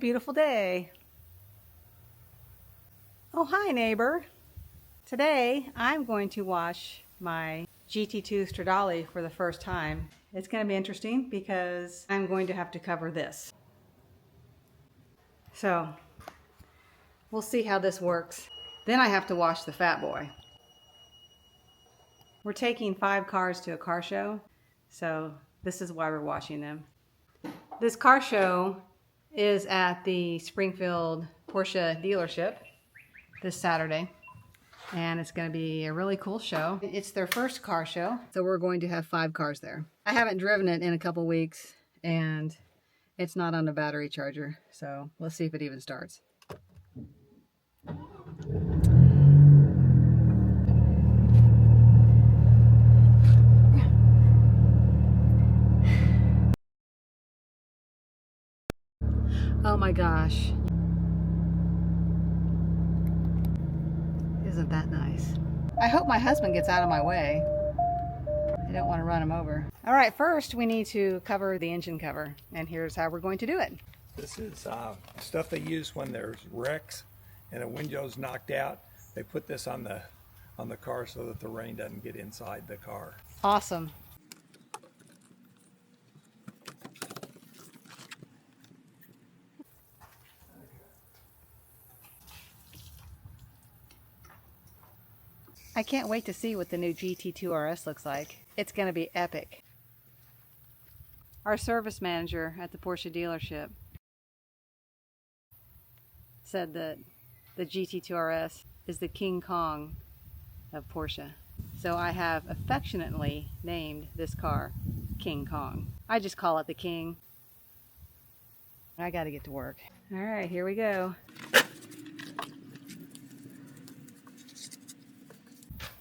beautiful day. Oh, hi neighbor. Today I'm going to wash my GT2 Stradale for the first time. It's going to be interesting because I'm going to have to cover this. So we'll see how this works. Then I have to wash the fat boy. We're taking 5 cars to a car show, so this is why we're washing them. This car show is at the Springfield Porsche dealership this Saturday, and it's going to be a really cool show. It's their first car show, so we're going to have 5 cars there. I haven't driven it in a couple weeks, and it's not on a battery charger, so let's see if it even starts. Oh my gosh. Isn't that nice? I hope my husband gets out of my way. I don't want to run him over. All right, first we need to cover the engine cover, and here's how we're going to do it. This is stuff they use when there's wrecks and a window's knocked out. They put this on the car so that the rain doesn't get inside the car. Awesome. I can't wait to see what the new GT2 RS looks like. It's going to be epic. Our service manager at the Porsche dealership said that the GT2 RS is the King Kong of Porsche. So I have affectionately named this car King Kong. I just call it the King. I got to get to work. All right, here we go.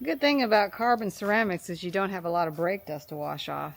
Good thing about carbon ceramics is you don't have a lot of brake dust to wash off.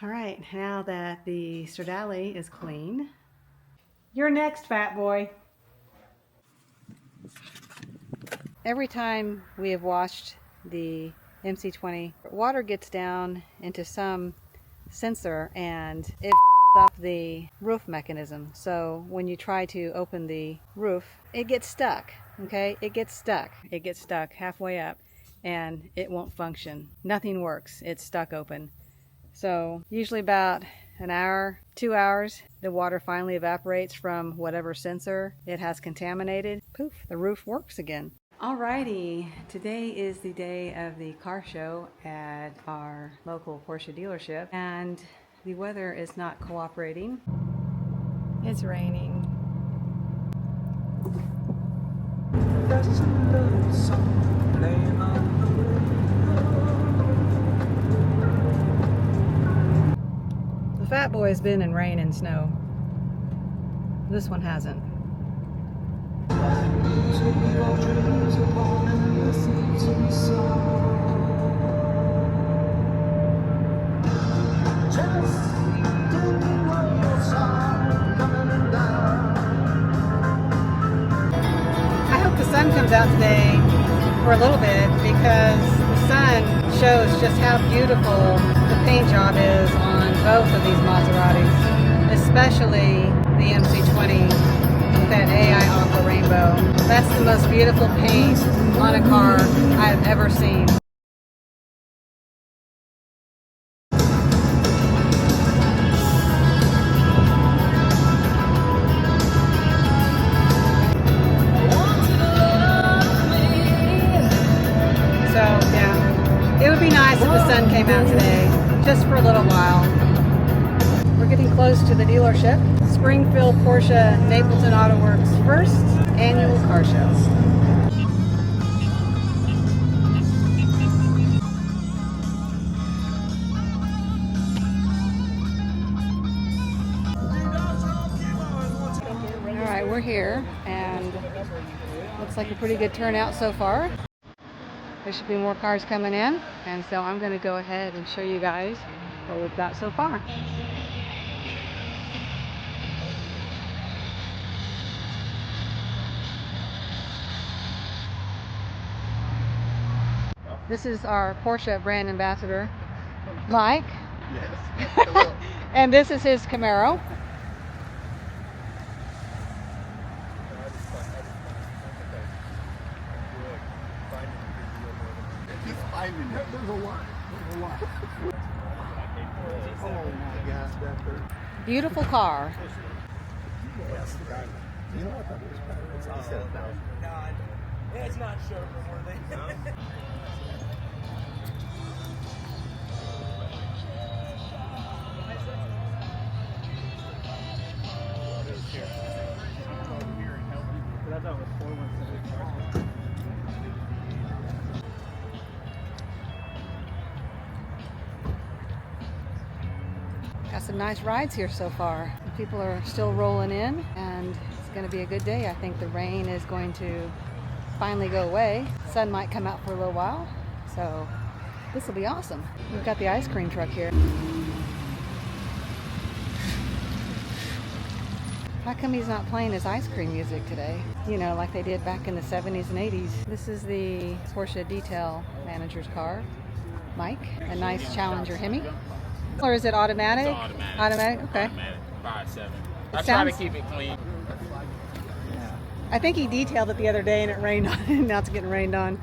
All right, now that the Stradale is clean, you're next, fat boy. Every time we have washed the MC20, water gets down into some sensor and it up the roof mechanism. So when you try to open the roof, it gets stuck, okay? It gets stuck. It gets stuck halfway up and it won't function. Nothing works. It's stuck open. So usually about an hour, 2 hours, the water finally evaporates from whatever sensor it has contaminated. Poof, the roof works again. Alrighty, today is the day of the car show at our local Porsche dealership, and the weather is not cooperating. It's raining. The fat boy's been in rain and snow. This one hasn't. I hope the sun comes out today for a little bit, because the sun shows just how beautiful the paint job is on both of these Maseratis, especially the MC20 with that AI aqua rainbow. That's the most beautiful paint on a car I've ever seen. So yeah, it would be nice if the sun came out today, just for a little while. We're getting close to the dealership. Springfield Porsche Napleton Auto Works first annual car show. All right, we're here, and looks like a pretty good turnout so far. There should be more cars coming in, and so I'm going to go ahead and show you guys what we've got so far. This is our Porsche brand ambassador, Mike. Yes. And this is his Camaro. There's a lot. Oh my gosh, that hurt. Beautiful car. You know what that is? He said 1,000. Yeah, it's not chauffeur worthy. Got some nice rides here so far. People are still rolling in, and it's going to be a good day. I think the rain is going to finally go away. Sun might come out for a little while, so this will be awesome. We've got the ice cream truck here. How come he's not playing his ice cream music today? You know, like they did back in the 70s and 80s. This is the Porsche detail manager's car, Mike. A nice Challenger Hemi. Or is it automatic? It's automatic. Automatic? Okay. Automatic. 5.7. I try sounds- to keep it clean. I think he detailed it the other day and it rained on it. Now it's getting rained on.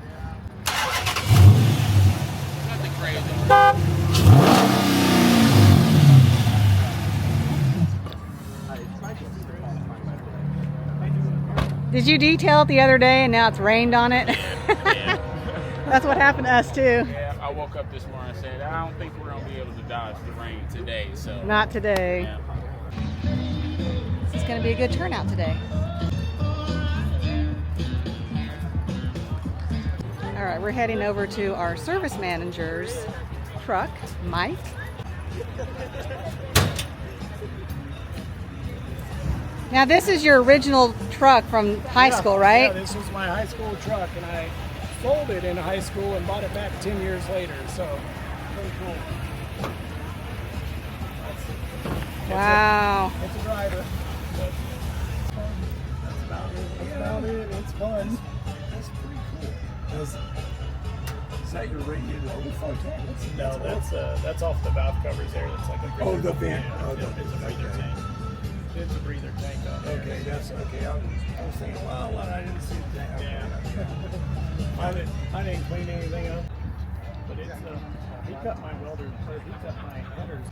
Nothing crazy. Did you detail it the other day and now it's rained on it? Yeah. That's what happened to us too. Yeah, I woke up this morning and said, I don't think we're going to be able to dodge the rain today. So Not today. yeah. This is going to be a good turnout today. All right, we're heading over to our service manager's truck, Mike. Now this is your original truck from high school, right? Yeah, this was my high school truck, and I sold it in high school and bought it back 10 years later, so pretty cool. Wow. It's a driver. But that's about it. That's about it. It's fun. That's pretty cool. Is that your radiator overflow tank? No, that's off the valve covers there. That's like a breather. Oh, the vent. Yeah, Oh, the it's a breather okay. tank. It's a breather tank on there. Okay, that's okay. I was thinking, well, I didn't see the tank. Yeah. I didn't clean anything up, but it's he cut my welder, or he cut my headers.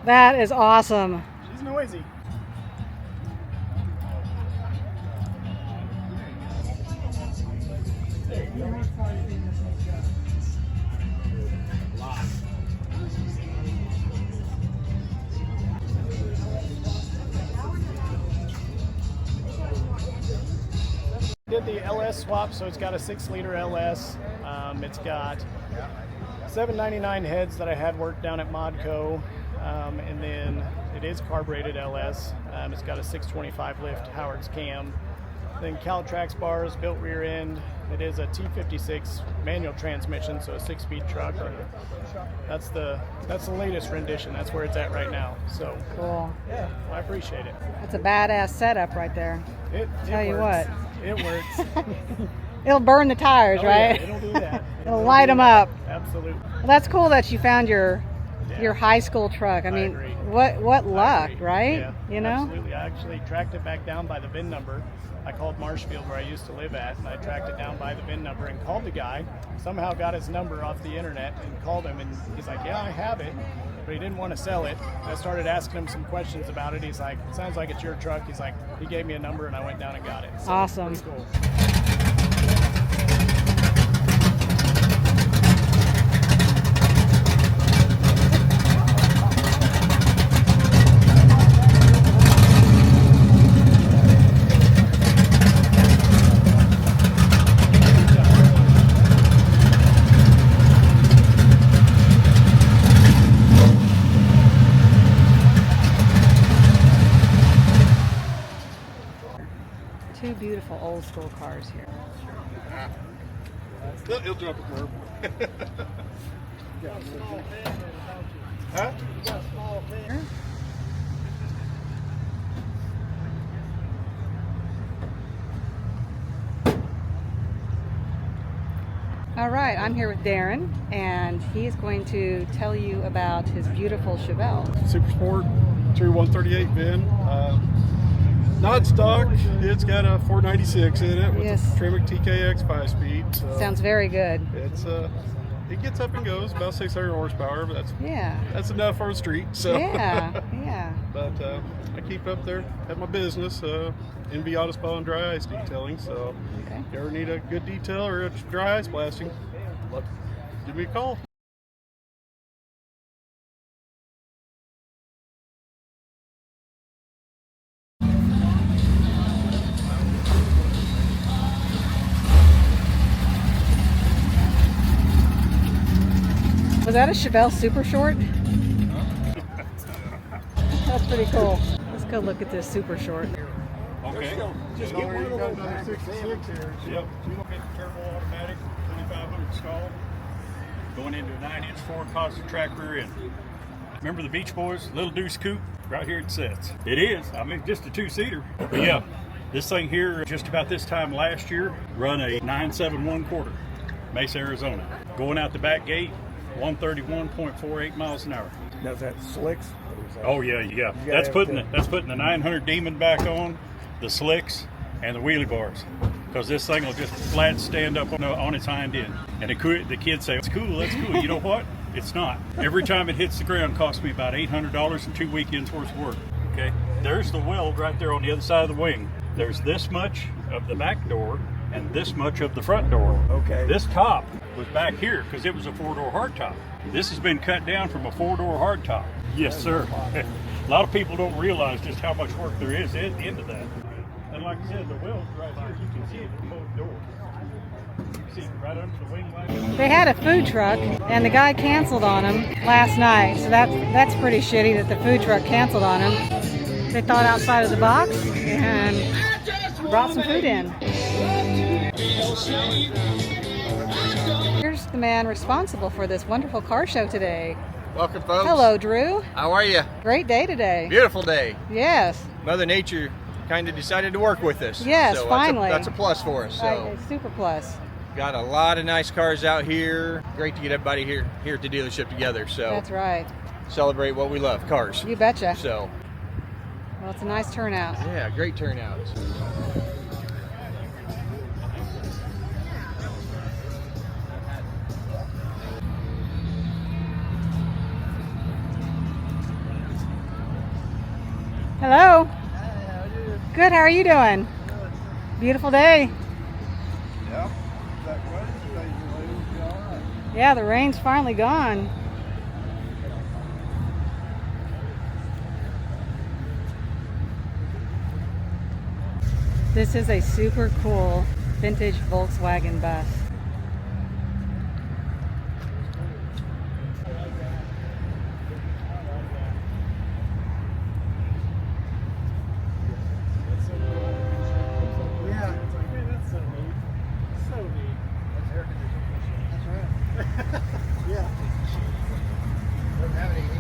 That is awesome. She's noisy. Did the LS swap, so it's got a 6-liter LS. It's got 799 heads that I had worked down at Modco, and then it is carbureted LS. It's got a 625 lift Howard's cam. Then Caltrax bars, built rear end. It is a T56 manual transmission, so a 6-speed truck. That's the latest rendition. That's where it's at right now. So Cool. yeah, I appreciate it. That's a badass setup right there. It Tell you works. what. It works. It'll burn the tires, Oh, right? Yeah, it'll do that. It'll light them up. Absolutely. Well, that's cool that you found your high school truck. I mean, agree. what luck, right? Yeah, you know? Absolutely. I actually tracked it back down by the VIN number. I called Marshfield, where I used to live at, and I tracked it down by the VIN number and called the guy. Somehow got his number off the internet and called him, and he's like, yeah, I have it, but he didn't want to sell it. I started asking him some questions about it. He's like, sounds like it's your truck. He's like, he gave me a number, and I went down and got it. So, awesome. Pretty cool. Two beautiful old school cars here. He'll drop a curb. Huh? All right, I'm here with Darren, and he's going to tell you about his beautiful Chevelle. Super Sport, true 138 VIN. Not stock. It's got a 496 in it with Yes. a Tremec TKX 5-speed. So Sounds very good. it's it gets up and goes about 600 horsepower, but Yeah. that's enough for the street. So Yeah, yeah. but I keep up there at my business, NV Auto Spa and Dry Ice Detailing. So Okay. if you ever need a good detail or a dry ice blasting, give me a call. Was that a Chevelle Super Short? That's pretty cool. Let's go look at this Super Short. Okay. Just get one of those under 66 here. Yep. You don't get the turbo automatic, 2500 stall. Going into a 9-inch Ford Positive track rear end. Remember the Beach Boys, Little Deuce Coupe? Right here it sits. It is. I mean, just a 2-seater. But yeah, this thing here, just about this time last year, run a 971 quarter, Mesa, Arizona. Going out the back gate, 131.48 miles an hour. Now, is that slicks? Or is that- Oh yeah, yeah. That's putting the 900 Demon back on, the slicks, and the wheelie bars. Because this thing will just flat stand up on its hind end. And the kids say, it's cool, that's cool. You know what? It's not. Every time it hits the ground, costs me about $800 and 2 weekends worth of work. Okay? There's the weld right there on the other side of the wing. There's this much of the back door and this much of the front door. Okay. This top was back here because it was a 4-door hardtop. This has been cut down from a 4-door hardtop. Yes, sir. A lot of people don't realize just how much work there is into that. And like I said, the weld right here, you can see it from both doors. You can see it right under the wing light. They had a food truck, and the guy canceled on him last night. So that's pretty shitty that the food truck canceled on him. They thought outside of the box and brought some food in. Here's the man responsible for this wonderful car show today. Welcome, folks. Hello, Drew. How are you? Great day today. Beautiful day. Yes. Mother Nature kind of decided to work with us. Yes, so finally. That's a plus for us. So Super plus. got a lot of nice cars out here. Great to get everybody here at the dealership together. So That's right. celebrate what we love, cars. You betcha. So Well, it's a nice turnout. yeah, great turnout. Hello. Good. How are you doing? Beautiful day. Yeah. That weather stays away, it'll be all right. Yeah, the rain's finally gone. This is a super cool vintage Volkswagen bus. Yeah. Man, that's so neat. So neat. That's air conditioning. That's right. Yeah. Doesn't have any heat.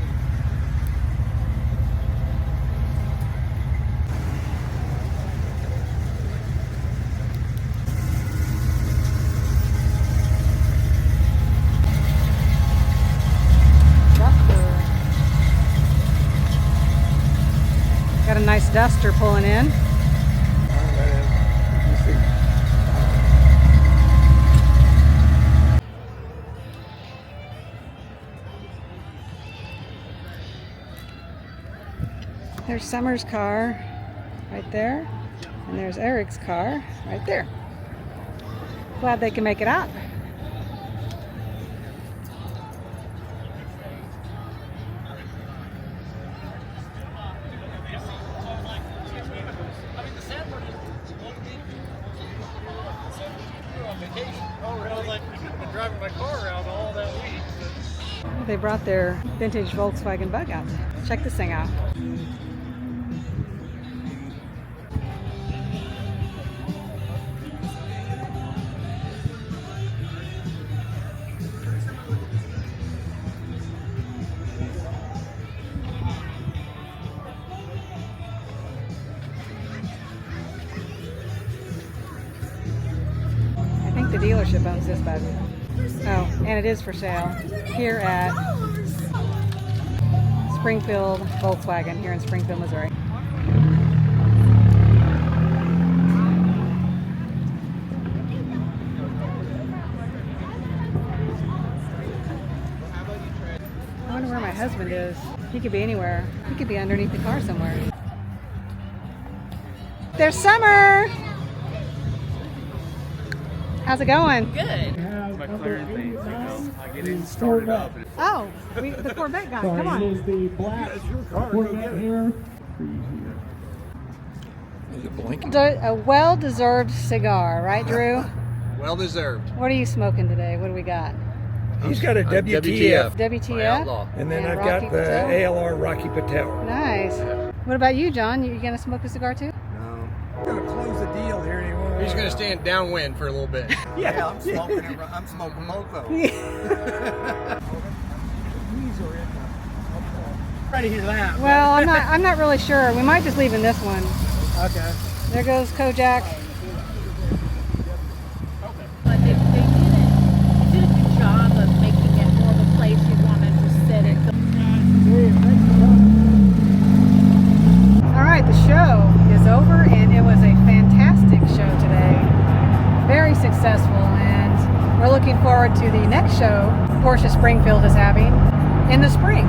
nice duster pulling in. There's Summer's car right there, and there's Eric's car right there. Glad they can make it out. They brought their vintage Volkswagen Bug out. Check this thing out. I think the dealership owns this bug. Oh, and it is for sale here at Springfield Volkswagen here in Springfield, Missouri. I wonder where my husband is. He could be anywhere. He could be underneath the car somewhere. There's Summer! How's it going? Good. McLaren things, you know. I get it started up. Oh, the Corvette guy. Come on. It is the black Corvette here. A well-deserved cigar, right, Drew? Well deserved. What are you smoking today? What do we got? He's got a WTF. WTF? And then I've Rocky got the Patel? ALR Rocky Patel. Nice. What about you, John? You gonna smoke a cigar too? I'm going to close the deal here. He's going to stand downwind for a little bit. Yeah, I'm smoking Moco. Ready to hear that. Well, I'm not really sure. We might just leave in this one. Okay. There goes Kojak. But they did a good job of making it more of a place you wanted to sit at. All right, the show is over, and it was a fantastic show today. Very successful, and we're looking forward to the next show Porsche Springfield is having in the spring.